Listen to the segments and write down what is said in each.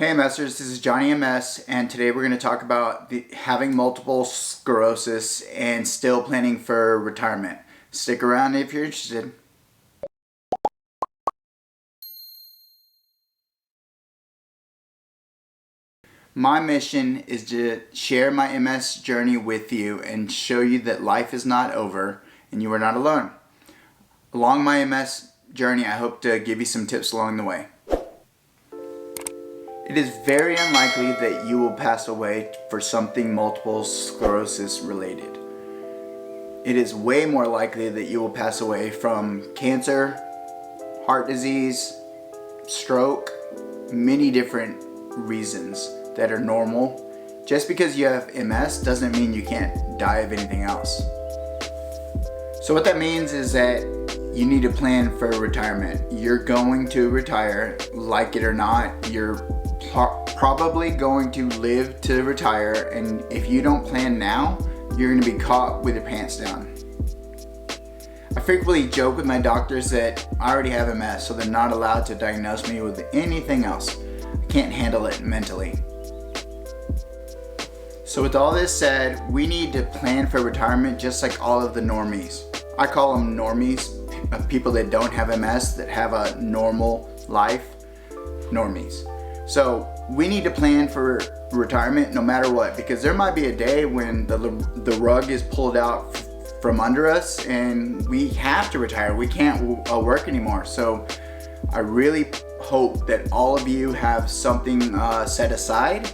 Hey MSers, this is Johnny MS, and today we're going to talk about having multiple sclerosis and still planning for retirement. Stick around if you're interested. My mission is to share my MS journey with you and show you that life is not over and you are not alone. Along my MS journey, I hope to give you some tips along the way. It is very unlikely that you will pass away for something multiple sclerosis related. It is way more likely that you will pass away from cancer, heart disease, stroke, many different reasons that are normal. Just because you have MS doesn't mean you can't die of anything else. So what that means is that you need to plan for retirement. You're going to retire, like it or not. You're probably going to live to retire, and if you don't plan now, you're going to be caught with your pants down. I frequently joke with my doctors that I already have MS, so they're not allowed to diagnose me with anything else. I can't handle it mentally. So with all this said, we need to plan for retirement just like all of the normies. I call them normies, people that don't have MS, that have a normal life, normies. So we need to plan for retirement no matter what, because there might be a day when the rug is pulled out from under us and we have to retire. We can't work anymore. So I really hope that all of you have something set aside.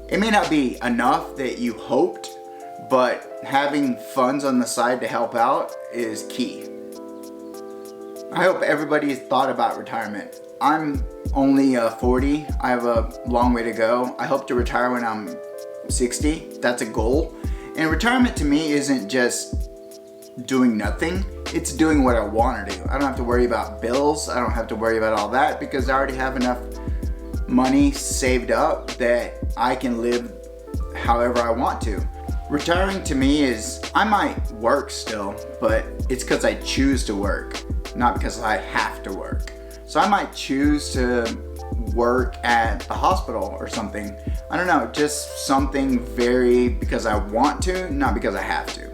It may not be enough that you hoped, but having funds on the side to help out is key. I hope everybody's thought about retirement. I'm only 40. I have a long way to go. I hope to retire when I'm 60. That's a goal. And retirement to me isn't just doing nothing. It's doing what I want to do. I don't have to worry about bills. I don't have to worry about all that because I already have enough money saved up that I can live however I want to. Retiring to me is, I might work still, but it's because I choose to work, not because I have to work. So I might choose to work at the hospital or something. I don't know, just something because I want to, not because I have to.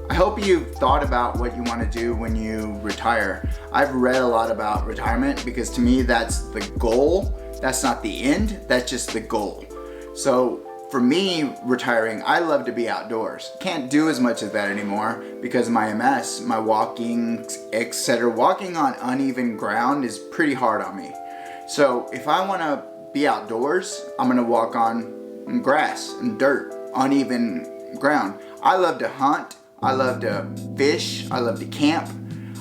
I hope you've thought about what you want to do when you retire. I've read a lot about retirement because to me that's the goal. That's not the end, that's just the goal. So for me, retiring, I love to be outdoors. Can't do as much of that anymore because of my MS, my walking, etc. Walking on uneven ground is pretty hard on me. So if I want to be outdoors, I'm going to walk on grass and dirt, uneven ground. I love to hunt. I love to fish. I love to camp.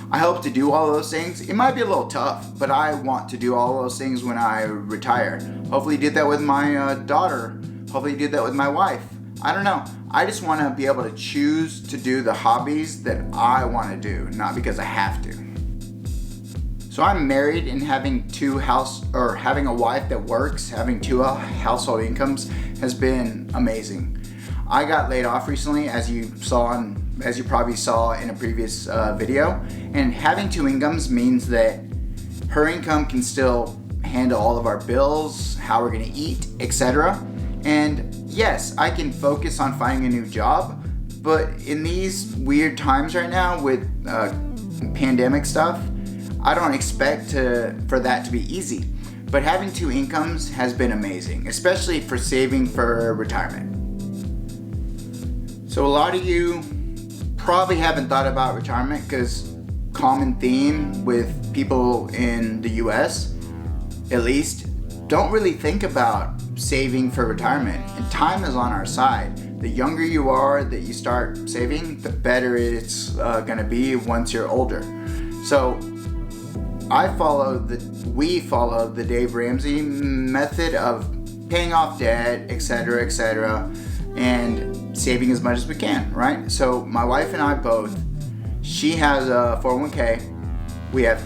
I hope to do all those things. It might be a little tough, but I want to do all those things when I retire. Hopefully do that with my daughter. Hopefully do that with my wife. I don't know. I just want to be able to choose to do the hobbies that I want to do, not because I have to. So I'm married, and having having a wife that works, having two household incomes has been amazing. I got laid off recently, as you probably saw in a previous video, and having two incomes means that her income can still handle all of our bills, how we're going to eat, etc. And yes, I can focus on finding a new job, but in these weird times right now with pandemic stuff, I don't expect for that to be easy. But having two incomes has been amazing, especially for saving for retirement. So a lot of you probably haven't thought about retirement because common theme with people in the US, at least, don't really think about saving for retirement, and time is on our side. The younger you are that you start saving, the better it's gonna be once you're older. So we follow the Dave Ramsey method of paying off debt, etc., etc., and saving as much as we can, right? So my wife and I both, she has a 401k, we have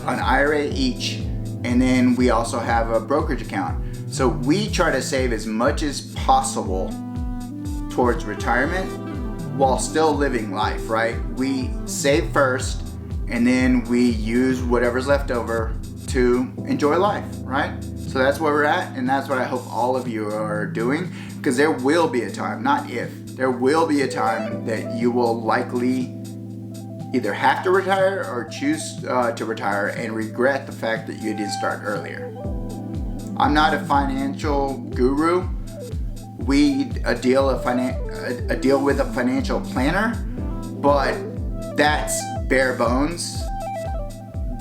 an IRA each, and then we also have a brokerage account. So we try to save as much as possible towards retirement while still living life, right? We save first and then we use whatever's left over to enjoy life, right? So that's where we're at, and that's what I hope all of you are doing, because there will be a time, not if, there will be a time that you will likely either have to retire or choose to retire and regret the fact that you didn't start earlier. I'm not a financial guru. We deal with a financial planner, but that's bare bones.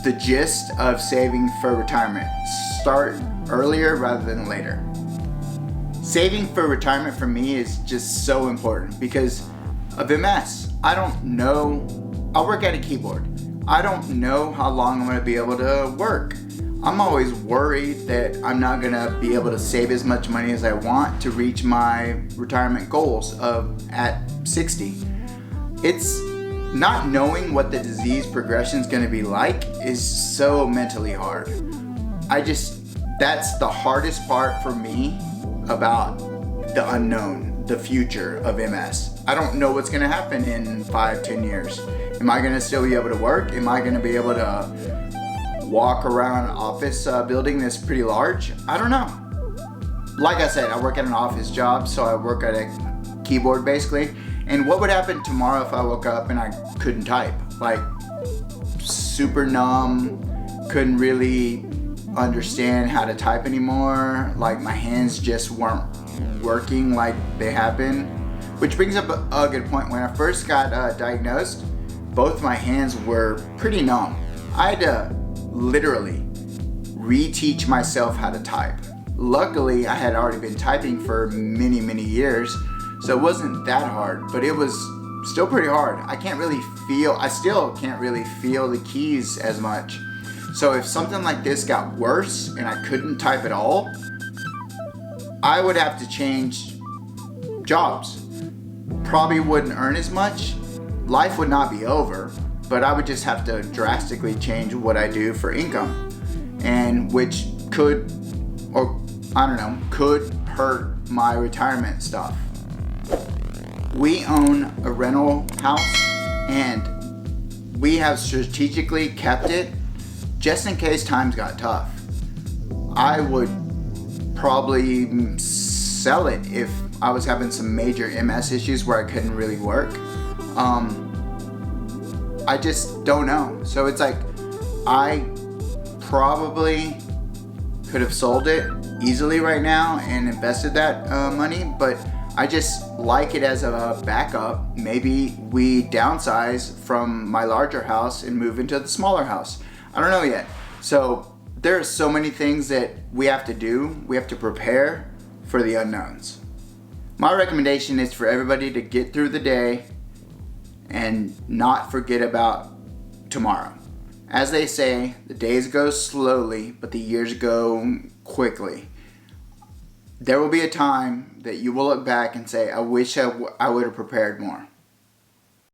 The gist of saving for retirement. Start earlier rather than later. Saving for retirement for me is just so important because of MS. I don't know. I work at a keyboard. I don't know how long I'm going to be able to work. I'm always worried that I'm not going to be able to save as much money as I want to reach my retirement goals at 60. It's not knowing what the disease progression is going to be like is so mentally hard. That's the hardest part for me about the unknown, the future of MS. I don't know what's going to happen in 5-10 years. Am I going to still be able to work? Am I going to be able to walk around an office building that's pretty large? I don't know. Like I said, I work at an office job, so I work at a keyboard basically. And what would happen tomorrow if I woke up and I couldn't type? Like super numb, couldn't really understand how to type anymore. Like my hands just weren't working like they have been. Which brings up a good point. When I first got diagnosed, both my hands were pretty numb. I had to literally reteach myself how to type. Luckily, I had already been typing for many, many years, so it wasn't that hard, but it was still pretty hard. I still can't really feel the keys as much. So if something like this got worse and I couldn't type at all, I would have to change jobs. Probably wouldn't earn as much. Life would not be over, but I would just have to drastically change what I do for income, and which could hurt my retirement stuff. We own a rental house and we have strategically kept it just in case times got tough. I would probably sell it if I was having some major MS issues where I couldn't really work. I just don't know. So it's like I probably could have sold it easily right now and invested that money, but I just like it as a backup. Maybe we downsize from my larger house and move into the smaller house. I don't know yet. So there are so many things that we have to do. We have to prepare for the unknowns. My recommendation is for everybody to get through the day and not forget about tomorrow. As they say, the days go slowly, but the years go quickly. There will be a time that you will look back and say, I wish I would have prepared more.